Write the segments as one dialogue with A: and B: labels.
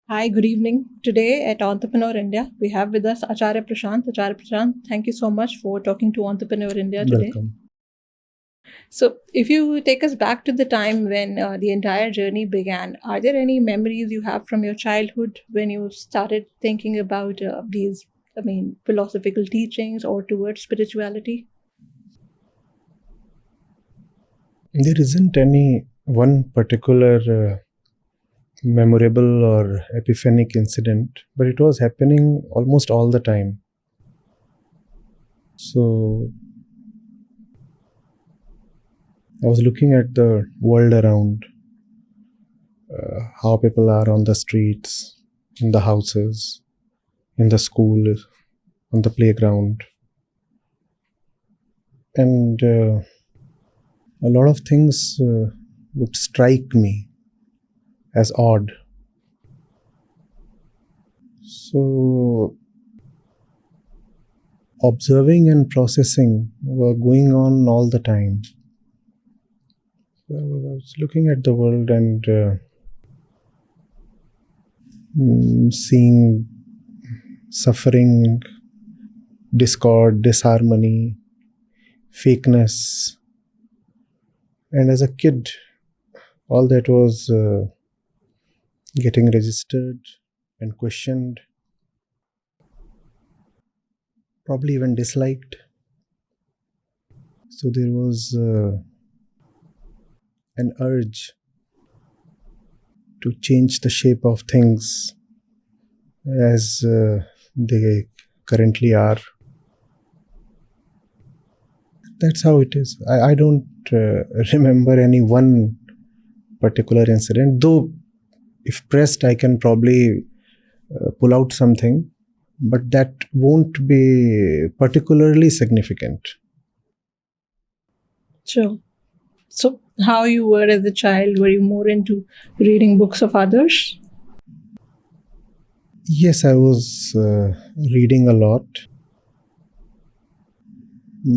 A: Hi, good evening. Today at Entrepreneur India, we have with us Acharya Prashant. Acharya Prashant, thank you so much for talking to Entrepreneur India today.
B: Welcome.
A: So, if you take us back to the time when the entire journey began, are there any memories you have from your childhood when you started thinking about philosophical teachings or towards spirituality?
B: There isn't any one particular memorable or epiphanic incident, but it was happening almost all the time. So I was looking at the world around, how people are on the streets, in the houses, in the school, on the playground, and a lot of things would strike me as odd. So observing and processing were going on all the time. I was looking at the world and seeing suffering, discord, disharmony, fakeness. And as a kid, all that was getting registered and questioned, probably even disliked. So there was an urge to change the shape of things as they currently are. That's how it is. I don't remember any one particular incident, though if pressed, I can probably pull out something, but that won't be particularly significant.
A: Sure. So, how you were as a child? Were you more into reading books of others?
B: Yes, I was reading a lot,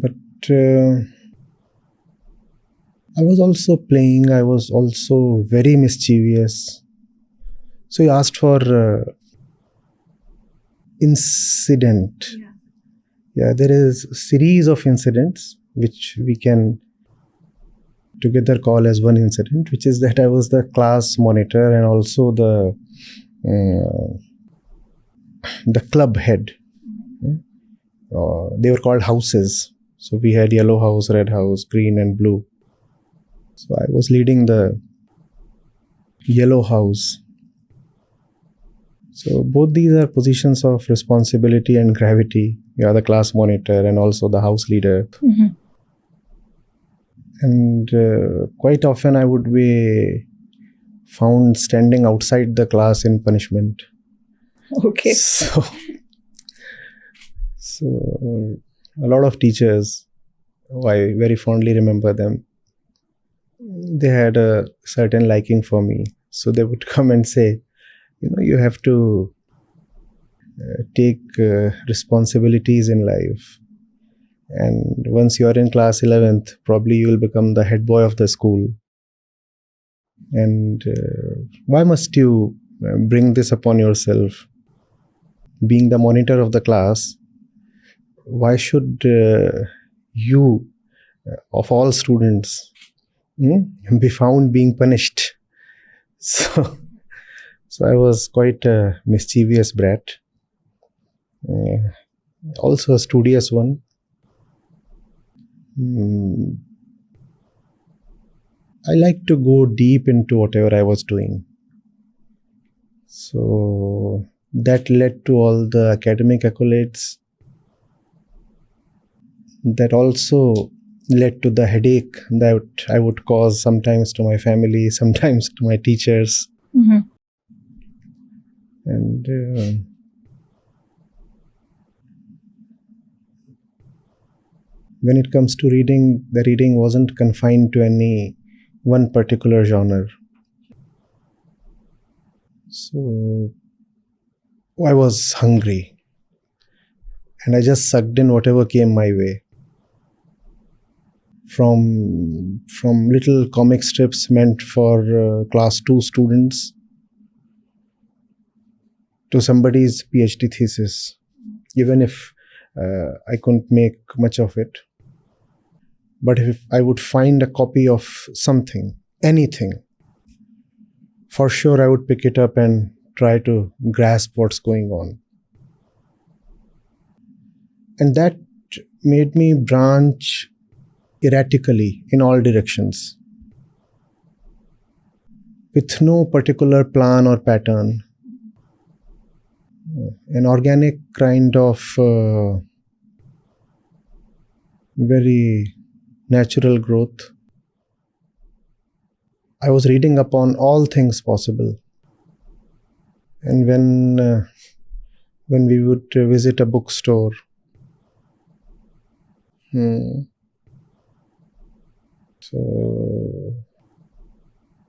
B: but I was also playing, I was also very mischievous. So you asked for incident. Yeah, there is a series of incidents which we can together call as one incident, which is that I was the class monitor and also the club head. They were called houses. So we had yellow house, red house, green and blue. So I was leading the yellow house. So both these are positions of responsibility and gravity. You are the class monitor and also the house leader.
A: Mm-hmm.
B: And quite often I would be found standing outside the class in punishment.
A: Okay.
B: So a lot of teachers, I very fondly remember them, they had a certain liking for me. So they would come and say, you have to take responsibilities in life. And once you are in class 11th, probably you will become the head boy of the school. And why must you bring this upon yourself? Being the monitor of the class, why should you, of all students, be found being punished? So I was quite a mischievous brat, also a studious one. I like to go deep into whatever I was doing. So that led to all the academic accolades. That also led to the headache that I would cause sometimes to my family, sometimes to my teachers.
A: Mm-hmm.
B: And when it comes to reading, the reading wasn't confined to any one particular genre. So I was hungry and I just sucked in whatever came my way. From little comic strips meant for class 2 students to somebody's PhD thesis, even if I couldn't make much of it. But if I would find a copy of something, anything, for sure I would pick it up and try to grasp what's going on. And that made me branch erratically in all directions, with no particular plan or pattern. An organic kind of very natural growth. I was reading upon all things possible. And when we would visit a bookstore, so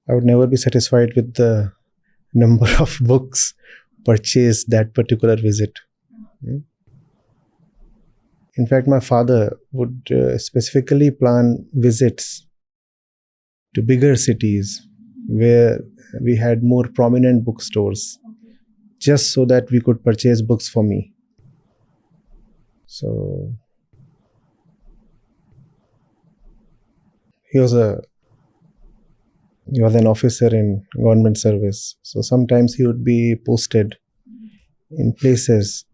B: I would never be satisfied with the number of books purchased that particular visit. In fact, my father would specifically plan visits to bigger cities where we had more prominent bookstores, just so that we could purchase books for me. So he was an officer in government service. So sometimes he would be posted in places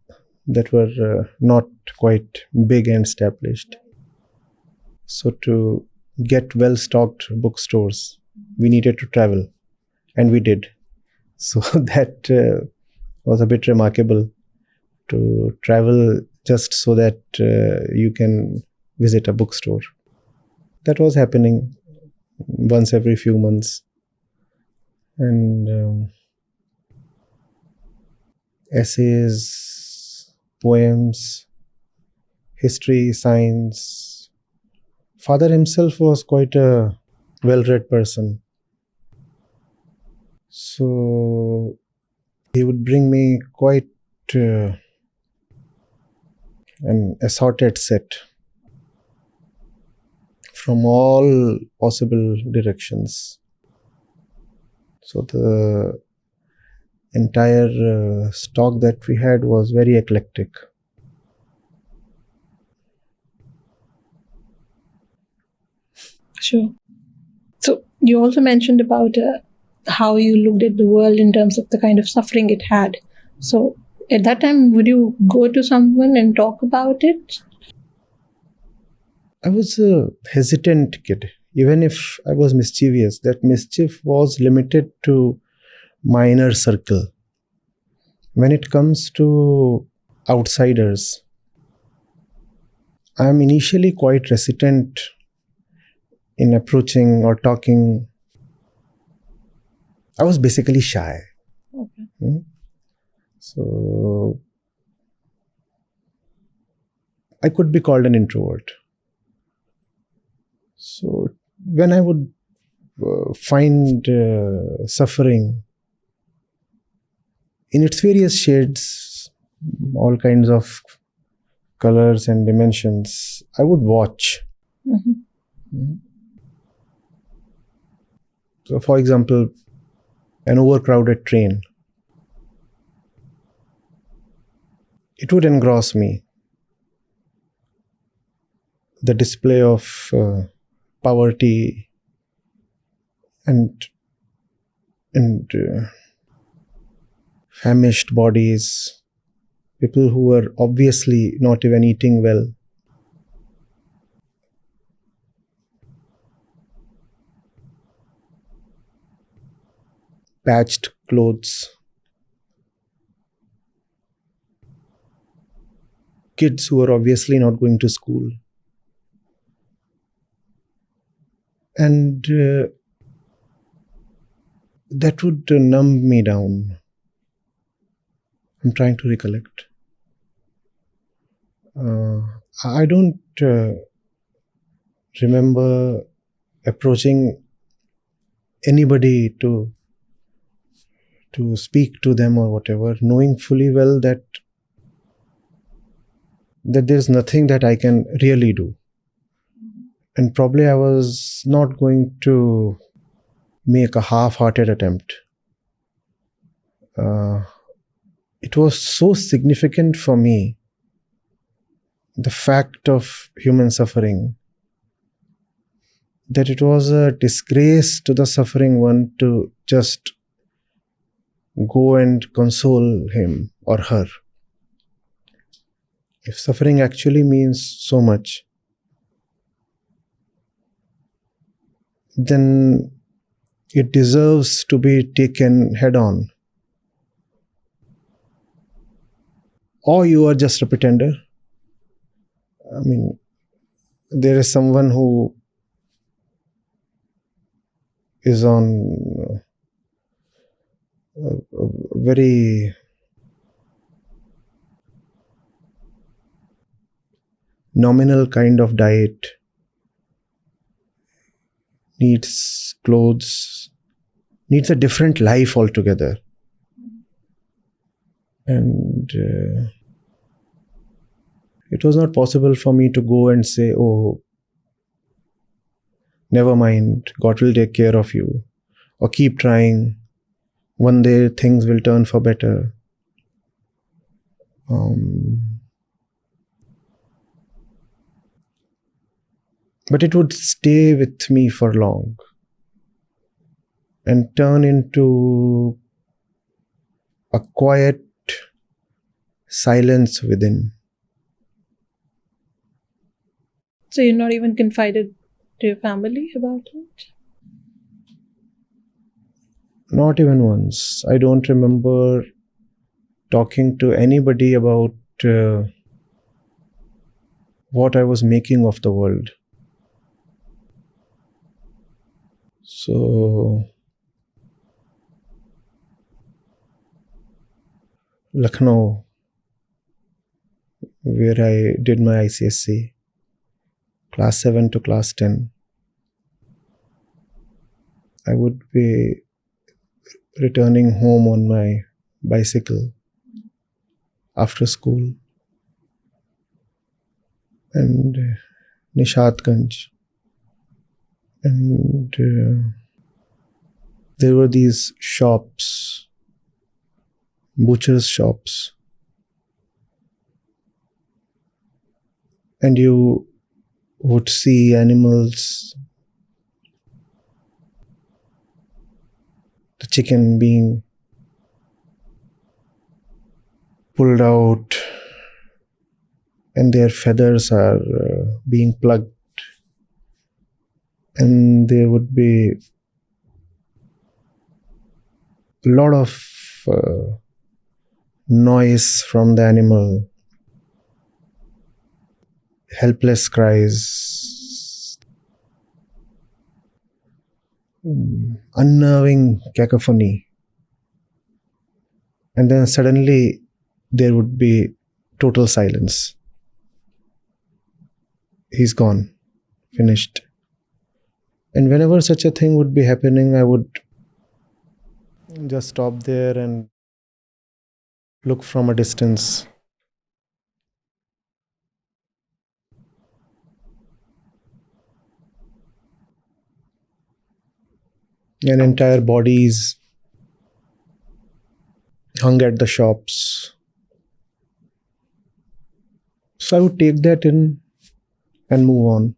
B: that were not quite big and established. So to get well-stocked bookstores, we needed to travel, and we did. So that was a bit remarkable, to travel just so that you can visit a bookstore. That was happening once every few months. And essays, poems, history, science. Father himself was quite a well-read person. So he would bring me quite an assorted set from all possible directions. So the entire stock that we had was very eclectic.
A: Sure. So you also mentioned about how you looked at the world in terms of the kind of suffering it had. So at that time, would you go to someone and talk about it?
B: I was a hesitant kid. Even if I was mischievous, that mischief was limited to my inner circle. When it comes to outsiders, I am initially quite hesitant in approaching or talking. I was basically shy.
A: Okay.
B: So I could be called an introvert. So when I would find suffering in its various shades, all kinds of colors and dimensions, I would watch. So, for example, an overcrowded train. It would engross me. The display of poverty and famished bodies, people who were obviously not even eating well. Patched clothes. Kids who were obviously not going to school. And that would numb me down. I'm trying to recollect. I don't remember approaching anybody to speak to them or whatever, knowing fully well that there's nothing that I can really do. And probably I was not going to make a half-hearted attempt. it was so significant for me, the fact of human suffering, that it was a disgrace to the suffering one to just go and console him or her. If suffering actually means so much, then it deserves to be taken head on. Or you are just a pretender. I mean, there is someone who is on a very nominal kind of diet, needs clothes, needs a different life altogether. And it was not possible for me to go and say, oh, never mind, God will take care of you, or keep trying, one day things will turn for better. But it would stay with me for long and turn into a quiet silence within.
A: So you're not even confided to your family about it?
B: Not even once. I don't remember talking to anybody about what I was making of the world. So, Lucknow, where I did my ICSC, class 7 to class 10, I would be returning home on my bicycle after school. And Nishatganj. And there were these shops, butchers' shops. And you would see animals, the chicken being pulled out, and their feathers are being plucked. And there would be a lot of noise from the animal, helpless cries, unnerving cacophony. And then suddenly there would be total silence. He's gone, finished. And whenever such a thing would be happening, I would just stop there and look from a distance. And entire bodies hung at the shops. So I would take that in and move on.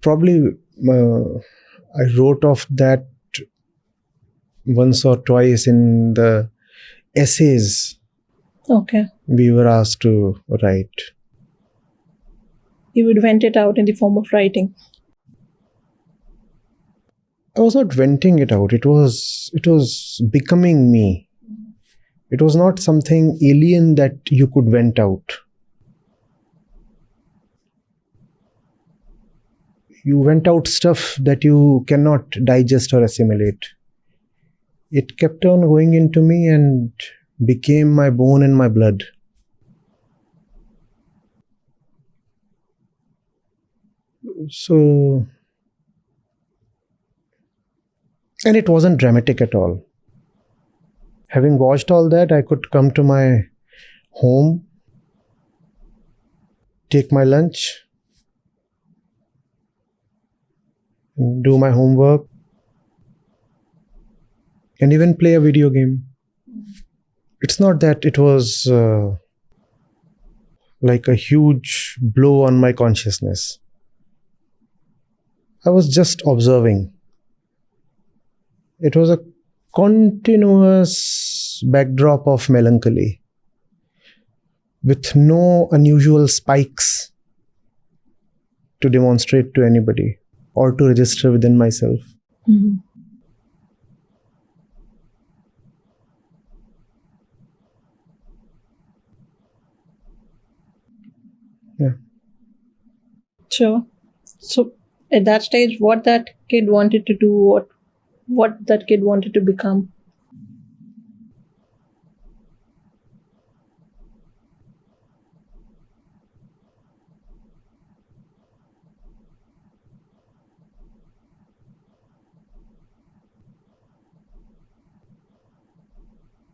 B: Probably I wrote off that once or twice in the essays
A: Okay.
B: we were asked to write.
A: You would vent it out in the form of writing.
B: I was not venting it out. It was becoming me. It was not something alien that you could vent out. You went out stuff that you cannot digest or assimilate. It kept on going into me and became my bone and my blood. So, and it wasn't dramatic at all. Having watched all that, I could come to my home, take my lunch, do my homework, and even play a video game. It's not that it was like a huge blow on my consciousness. I was just observing. It was a continuous backdrop of melancholy with no unusual spikes to demonstrate to anybody or to register within myself.
A: Mhm.
B: Yeah.
A: Sure. So at that stage, what that kid wanted to do, what that kid wanted to become.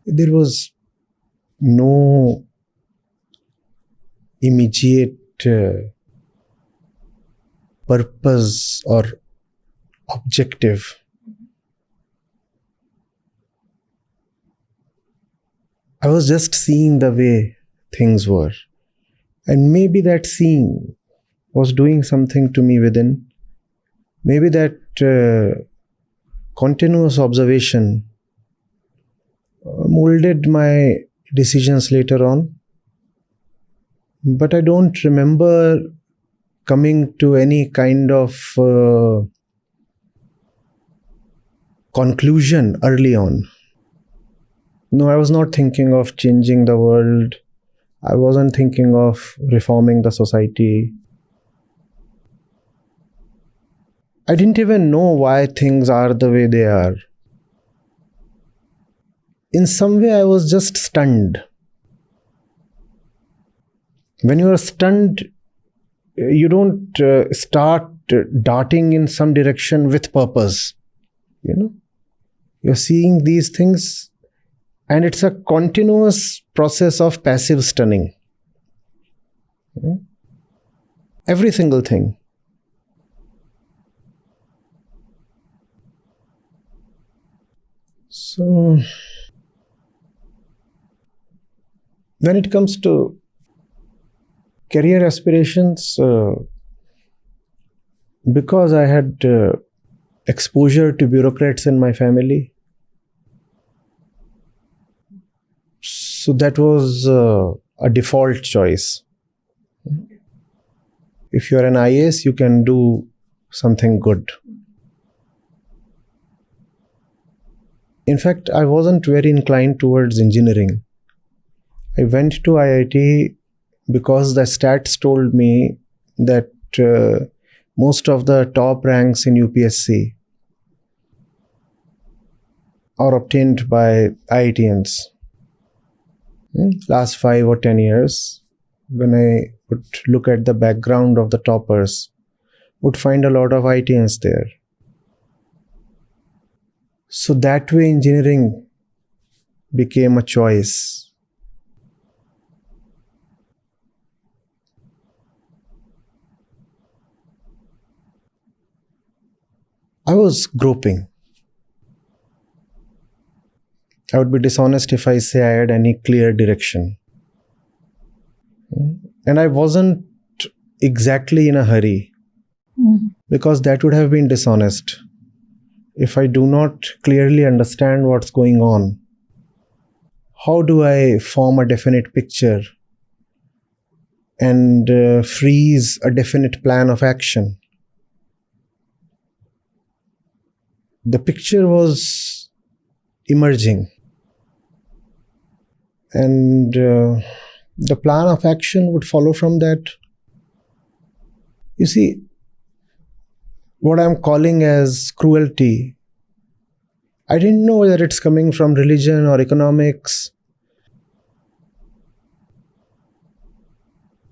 B: There was no immediate purpose or objective. I was just seeing the way things were. And maybe that seeing was doing something to me within. Maybe that continuous observation molded my decisions later on. But I don't remember coming to any kind of conclusion early on. No, I was not thinking of changing the world. I wasn't thinking of reforming the society. I didn't even know why things are the way they are. In some way, I was just stunned. When you are stunned, you don't start darting in some direction with purpose. You're seeing these things, and it's a continuous process of passive stunning. Every single thing. So, when it comes to career aspirations, because I had exposure to bureaucrats in my family, so that was a default choice. If you're an IAS, you can do something good. In fact, I wasn't very inclined towards engineering. I went to IIT because the stats told me that most of the top ranks in UPSC are obtained by IITians. Last 5 or 10 years, when I would look at the background of the toppers, would find a lot of IITians there. So that way engineering became a choice. I was groping. I would be dishonest if I say I had any clear direction. And I wasn't exactly in a hurry, because that would have been dishonest. If I do not clearly understand what's going on, how do I form a definite picture and freeze a definite plan of action? The picture was emerging, and the plan of action would follow from that. You see, what I'm calling as cruelty, I didn't know whether it's coming from religion or economics,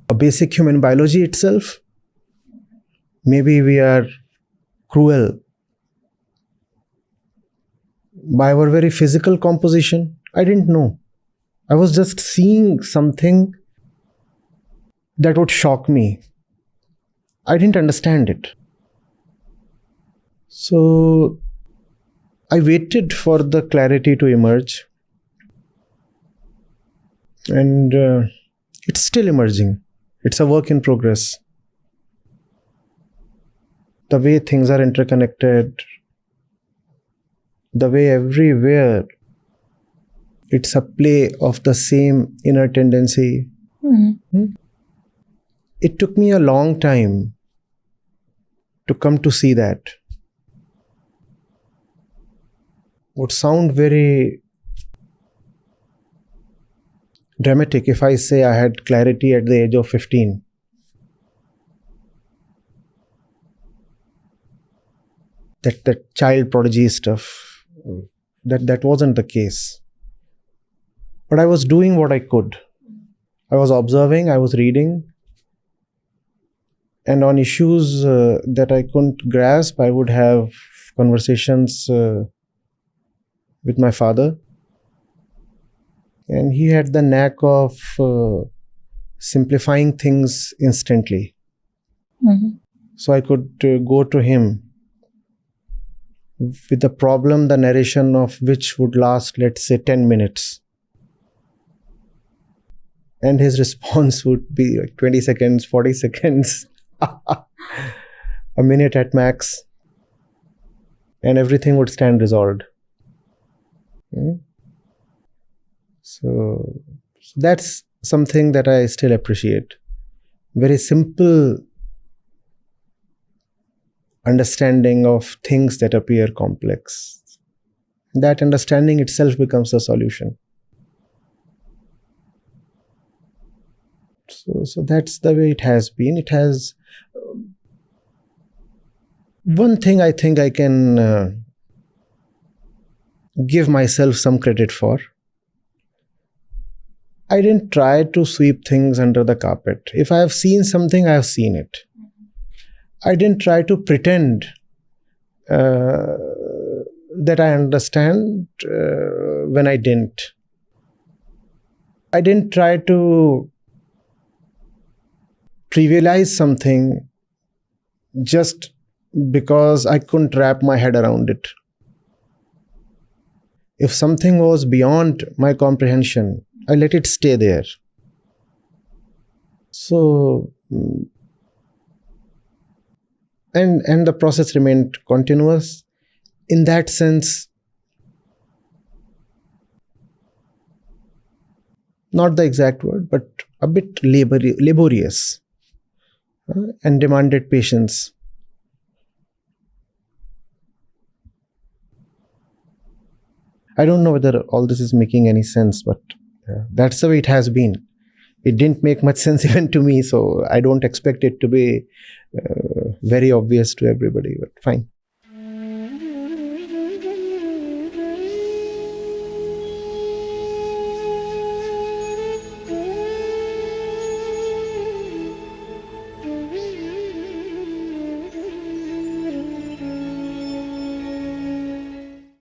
B: or basic human biology itself. Maybe we are cruel by our very physical composition. I didn't know. I was just seeing something that would shock me. I didn't understand it. So I waited for the clarity to emerge, and it's still emerging. It's a work in progress. The way things are interconnected, the way everywhere it's a play of the same inner tendency.
A: Mhm.
B: It took me a long time to come to see that. Would sound very dramatic if I say I had clarity at the age of 15. That child prodigy stuff, that wasn't the case. But I was doing what I could. I was observing, I was reading, and on issues that I couldn't grasp, I would have conversations with my father. And he had the knack of simplifying things instantly.
A: Mhm.
B: So I could go to him with a problem, the narration of which would last, let's say, 10 minutes. And his response would be like 20 seconds, 40 seconds, a minute at max, and everything would stand resolved. So that's something that I still appreciate. Very simple understanding of things that appear complex. That understanding itself becomes a solution. So that's the way it has been. It has one thing I think I can give myself some credit for. I didn't try to sweep things under the carpet. If I have seen something, I have seen it. I didn't try to pretend that I understand when I didn't. I didn't try to trivialize something just because I couldn't wrap my head around it. If something was beyond my comprehension, I let it stay there. So, and the process remained continuous. In that sense, not the exact word, but a bit laborious and demanded patience. I don't know whether all this is making any sense, but that's the way it has been. It didn't make much sense even to me, so I don't expect it to be very obvious to everybody, but fine.